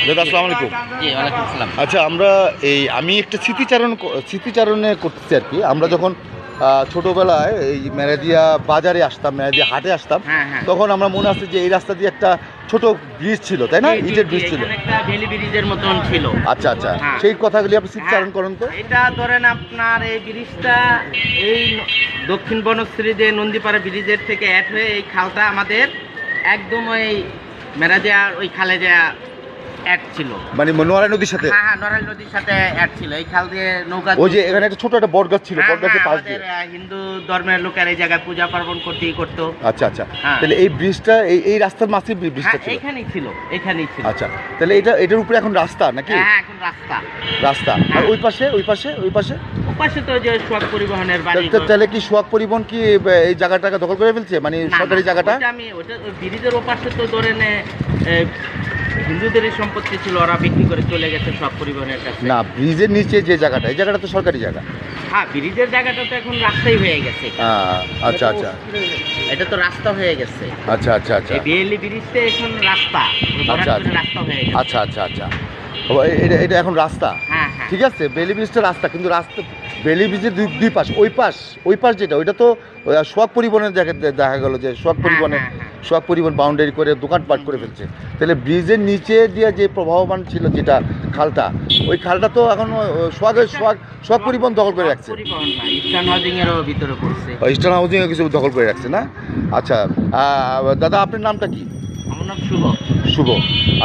দাদা আসসালামু আলাইকুম। জি ওয়ালাইকুম আসসালাম। আচ্ছা আমি একটা স্মৃতিচারণে করতেছি আর কি। আমরা যখন ছোটোবেলায় এই মেরাদিয়া বাজারে আসতাম, মেরাদিয়া হাটে আসতাম, হ্যাঁ। তখন আমরা মনে আছে যে এই রাস্তা দিয়ে একটা ছোট ব্রিজ ছিল, তাই না? ইটের ব্রিজ ছিল। এখানে একটা ভ্যালি ব্রিজের মতন ছিল। আচ্ছা হ্যাঁ। সেই কথাগুলি আপনি স্মৃতিচারণ করেন তো। এটা ধরেন আপনার এই ব্রিজটা এই দক্ষিণ বনশ্রী যে নন্দীপাড়া ব্রিজের থেকে অ্যাড হয়ে এই খালটা আমাদের একদম ওই মেরাদিয়া ওই খালে যা অ্যাড ছিল, মানে নোয়ারা নদীর সাথে। হ্যাঁ নড়াইল নদীর সাথে অ্যাড ছিল। এই খাল দিয়ে নৌকা, ওই যে এখানে একটা ছোট একটা বটগাছ ছিল, বটগাছের পাশ দিয়ে। হিন্দু ধর্মের লোকের এই জায়গায় পূজা পার্বণ করতো। আচ্ছা হ্যাঁ। তাহলে এই ব্রিজটা এই রাস্তার মাঝে ব্রিজটা ছিল। এখানেই ছিল। আচ্ছা তাহলে এটার উপরে এখন রাস্তা নাকি? হ্যাঁ এখন রাস্তা। আর ওই পাশে ওপাশে তো যে সোহাগ পরিবহনের বাড়ি। তাহলে কি সোহাগ পরিবহন কি এই জায়গাটাকে দখল করে ফেলছে, মানে সরকারি জায়গাটা? ওটা ব্রিজের ওপাশে তো ধরেন হিন্দুদেরই সম্পত্তি ছিল, ওরা বিক্রি করে চলে গেছে সোহাগ পরিবহনের কাছে। না, ব্রিজের নিচে যে জায়গাটা, এই জায়গাটা তো সরকারি জায়গা। হ্যাঁ ব্রিজের জায়গাটা তো এখন রাস্তাই হয়ে গেছে। আচ্ছা এটা তো রাস্তা হয়ে গেছে। আচ্ছা এই বিএলই ব্রিজটা এখন রাস্তা, রাস্তা হয়ে গেছে। আচ্ছা এটা এখন রাস্তা। হ্যাঁ। ঠিক আছে, বেলি ব্রিজটা রাস্তা, কিন্তু বেলি ব্রিজের দুই পাশ, ওই পাশ যেটা, ওইটা তো সোহাগ পরিবহনের দেখা গেল যে সোহাগ পরিবহন বাউন্ডারি করে দোকানপাট করে ফেলছে। তাহলে ব্রিজের নিচে দিয়ে যে প্রবাহমান ছিল যেটা খালটা, ওই খালটা তো এখন সোহাগ পরিবহন দখল করে রাখছে। ইস্টার্ন ইস্টার্ন হাউজিং কিছু দখল করে রাখছে না? আচ্ছা দাদা, আপনার নামটা কি? আমার নাম শুভ।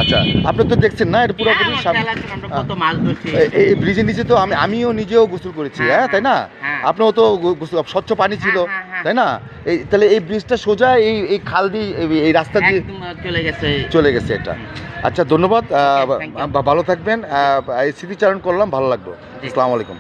আচ্ছা, আপনি তো দেখছেন না এটা পুরোপুরি এই ব্রিজের নিচে তো আমিও নিজেও গোসল করেছি, হ্যাঁ তাই না? আপনিও তো স্বচ্ছ পানি ছিল, তাই না? তাহলে এই ব্রিজটা সোজা এই খাল দিয়ে, এই রাস্তা দিয়ে চলে গেছে এটা। আচ্ছা ধন্যবাদ, ভালো থাকবেন। এই স্মৃতিচারণ করলাম, ভালো লাগলো। আসসালামু আলাইকুম।